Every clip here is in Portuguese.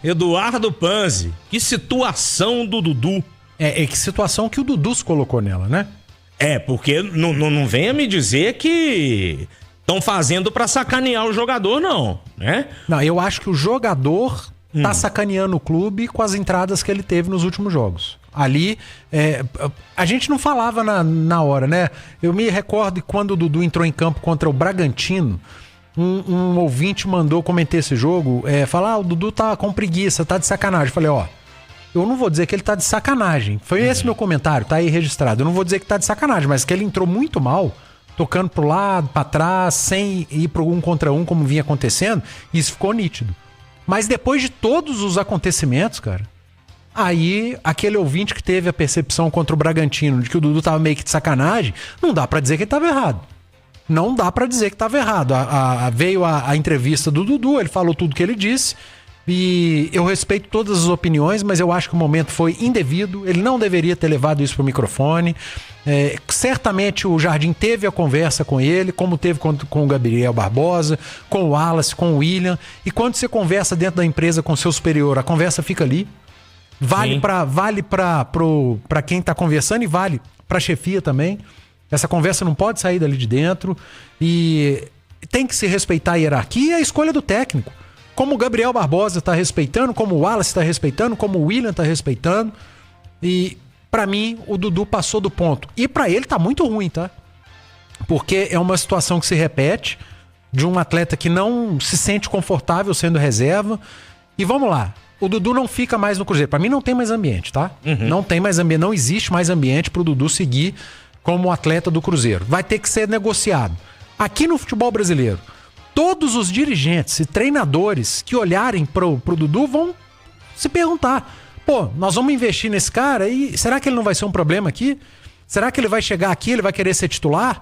Eduardo Panzi. Que situação do Dudu. Que situação que o Dudu se colocou nela, né? Porque não venha me dizer que estão fazendo pra sacanear o jogador, não, né? Não, eu acho que o jogador tá sacaneando o clube com as entradas que ele teve nos últimos jogos. Ali, a gente não falava na hora, né? Eu me recordo quando o Dudu entrou em campo contra o Bragantino, um ouvinte mandou comentar esse jogo, falar, o Dudu tá com preguiça, tá de sacanagem. Eu falei, eu não vou dizer que ele tá de sacanagem. Foi esse meu comentário, tá aí registrado. Eu não vou dizer que tá de sacanagem, mas que ele entrou muito mal, tocando pro lado, pra trás, sem ir pro 1 contra 1, como vinha acontecendo, e isso ficou nítido. Mas depois de todos os acontecimentos, cara, aí aquele ouvinte que teve a percepção contra o Bragantino de que o Dudu tava meio que de sacanagem, não dá pra dizer que ele tava errado. Não dá pra dizer que tava errado. Veio a entrevista do Dudu, ele falou tudo que ele disse, e eu respeito todas as opiniões, mas eu acho que o momento foi indevido, ele não deveria ter levado isso pro microfone. Certamente o Jardim teve a conversa com ele, como teve com o Gabriel Barbosa, com o Wallace, com o William, e quando você conversa dentro da empresa com seu superior, a conversa fica ali. Vale para quem tá conversando e vale pra chefia também. Essa conversa não pode sair dali de dentro e tem que se respeitar a hierarquia e a escolha do técnico. Como o Gabriel Barbosa tá respeitando, como o Wallace tá respeitando, como o William tá respeitando. E pra mim o Dudu passou do ponto. E pra ele tá muito ruim, tá? Porque é uma situação que se repete de um atleta que não se sente confortável sendo reserva. E vamos lá. O Dudu não fica mais no Cruzeiro. Pra mim não tem mais ambiente, tá? Não tem mais ambiente, não existe mais ambiente pro Dudu seguir como atleta do Cruzeiro. Vai ter que ser negociado. Aqui no futebol brasileiro, todos os dirigentes e treinadores que olharem pro Dudu vão se perguntar, nós vamos investir nesse cara e será que ele não vai ser um problema aqui? Será que ele vai chegar aqui, ele vai querer ser titular?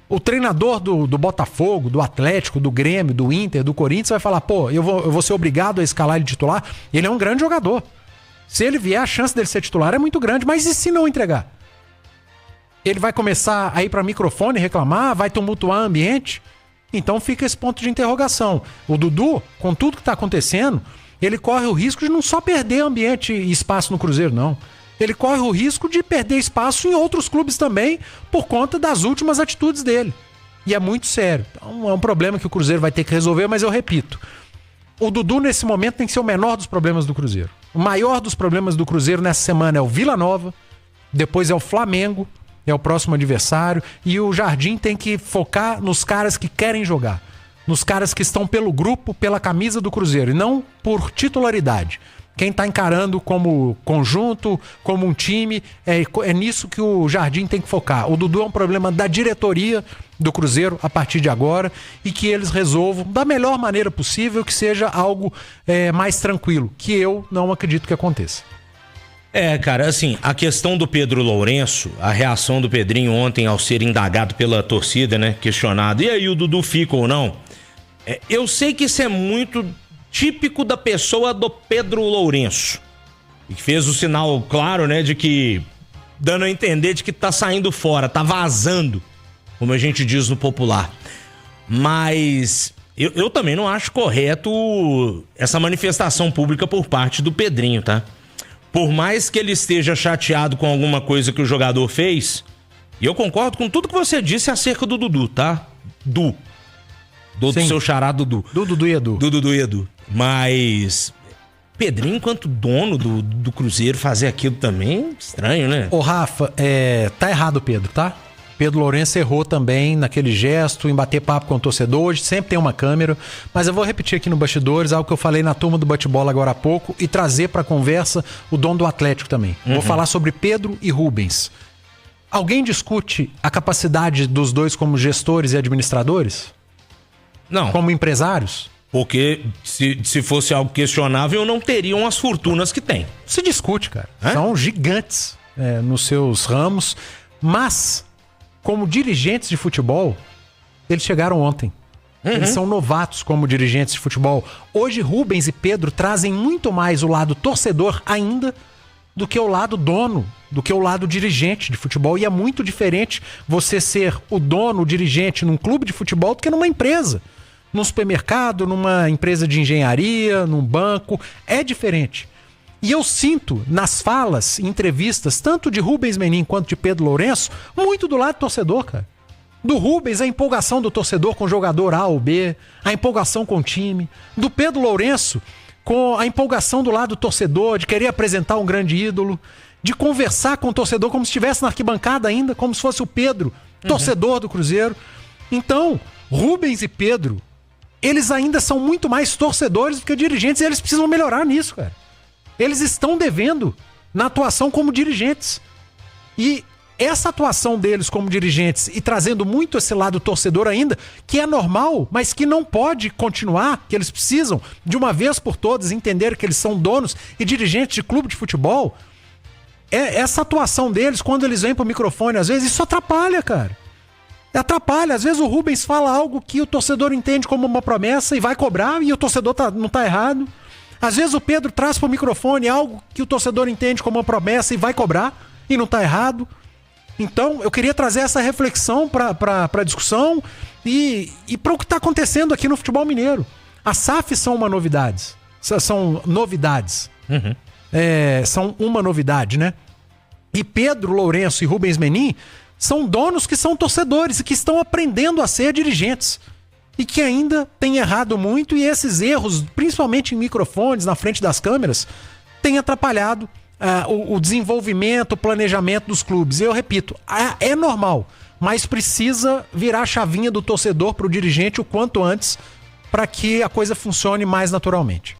O treinador do Botafogo, do Atlético, do Grêmio, do Inter, do Corinthians vai falar, eu vou ser obrigado a escalar ele titular. Ele é um grande jogador. Se ele vier, a chance dele ser titular é muito grande, mas e se não entregar? Ele vai começar a ir para microfone reclamar, vai tumultuar o ambiente? Então fica esse ponto de interrogação. O Dudu, com tudo que está acontecendo, ele corre o risco de não só perder ambiente e espaço no Cruzeiro, não. Ele corre o risco de perder espaço em outros clubes também por conta das últimas atitudes dele. E é muito sério. Então é um problema que o Cruzeiro vai ter que resolver, mas eu repito. O Dudu, nesse momento, tem que ser o menor dos problemas do Cruzeiro. O maior dos problemas do Cruzeiro nessa semana é o Vila Nova, depois é o Flamengo, é o próximo adversário, e o Jardim tem que focar nos caras que querem jogar, nos caras que estão pelo grupo, pela camisa do Cruzeiro, e não por titularidade. Quem tá encarando como conjunto, como um time, é nisso que o Jardim tem que focar. O Dudu é um problema da diretoria do Cruzeiro a partir de agora e que eles resolvam da melhor maneira possível, que seja algo mais tranquilo, que eu não acredito que aconteça. Cara, assim, a questão do Pedro Lourenço, a reação do Pedrinho ontem ao ser indagado pela torcida, né, questionado, e aí o Dudu fica ou não? Eu sei que isso é muito típico da pessoa do Pedro Lourenço, e que fez o sinal claro, né, de que, dando a entender de que tá saindo fora, tá vazando, como a gente diz no popular. Mas eu também não acho correto essa manifestação pública por parte do Pedrinho, tá? Por mais que ele esteja chateado com alguma coisa que o jogador fez, e eu concordo com tudo que você disse acerca do Dudu, tá? Do seu xará Dudu. Do Dudu e Edu. Do Dudu e Edu. Mas Pedrinho, enquanto dono do Cruzeiro, fazer aquilo também, estranho, né? Ô Rafa, tá errado o Pedro, tá? Pedro Lourenço errou também naquele gesto, em bater papo com o torcedor. Hoje sempre tem uma câmera, mas eu vou repetir aqui no Bastidores algo que eu falei na turma do bate-bola agora há pouco e trazer pra conversa o dono do Atlético também. Vou falar sobre Pedro e Rubens. Alguém discute a capacidade dos dois como gestores e administradores? Não. Como empresários? Porque se fosse algo questionável, não teriam as fortunas que tem. Se discute, cara. São gigantes nos seus ramos, mas como dirigentes de futebol, eles chegaram ontem. Eles são novatos como dirigentes de futebol. Hoje, Rubens e Pedro trazem muito mais o lado torcedor ainda do que o lado dono, do que o lado dirigente de futebol. E é muito diferente você ser o dono, o dirigente num clube de futebol do que numa empresa. num supermercado, numa empresa de engenharia, num banco. É diferente. E eu sinto nas falas, em entrevistas, tanto de Rubens Menin quanto de Pedro Lourenço, muito do lado do torcedor, cara. Do Rubens, a empolgação do torcedor com o jogador A ou B, a empolgação com o time. Do Pedro Lourenço, com a empolgação do lado do torcedor, de querer apresentar um grande ídolo, de conversar com o torcedor como se estivesse na arquibancada ainda, como se fosse o Pedro, torcedor do Cruzeiro. Então, Rubens e Pedro, eles ainda são muito mais torcedores do que dirigentes, e eles precisam melhorar nisso, cara. Eles estão devendo na atuação como dirigentes. E essa atuação deles como dirigentes e trazendo muito esse lado torcedor ainda, que é normal, mas que não pode continuar, que eles precisam, de uma vez por todas, entender que eles são donos e dirigentes de clube de futebol. Essa atuação deles, quando eles vêm pro microfone, às vezes, isso atrapalha, cara. Atrapalha. Às vezes o Rubens fala algo que o torcedor entende como uma promessa e vai cobrar, e o torcedor não tá errado. Às vezes o Pedro traz pro microfone algo que o torcedor entende como uma promessa e vai cobrar, e não tá errado. Então, eu queria trazer essa reflexão pra discussão e para o que está acontecendo aqui no futebol mineiro. As SAFs são uma novidade. São novidades. São uma novidade, né? E Pedro Lourenço e Rubens Menin são donos que são torcedores e que estão aprendendo a ser dirigentes. E que ainda têm errado muito, e esses erros, principalmente em microfones, na frente das câmeras, têm atrapalhado o desenvolvimento, o planejamento dos clubes. E eu repito, é normal, mas precisa virar a chavinha do torcedor para o dirigente o quanto antes, para que a coisa funcione mais naturalmente.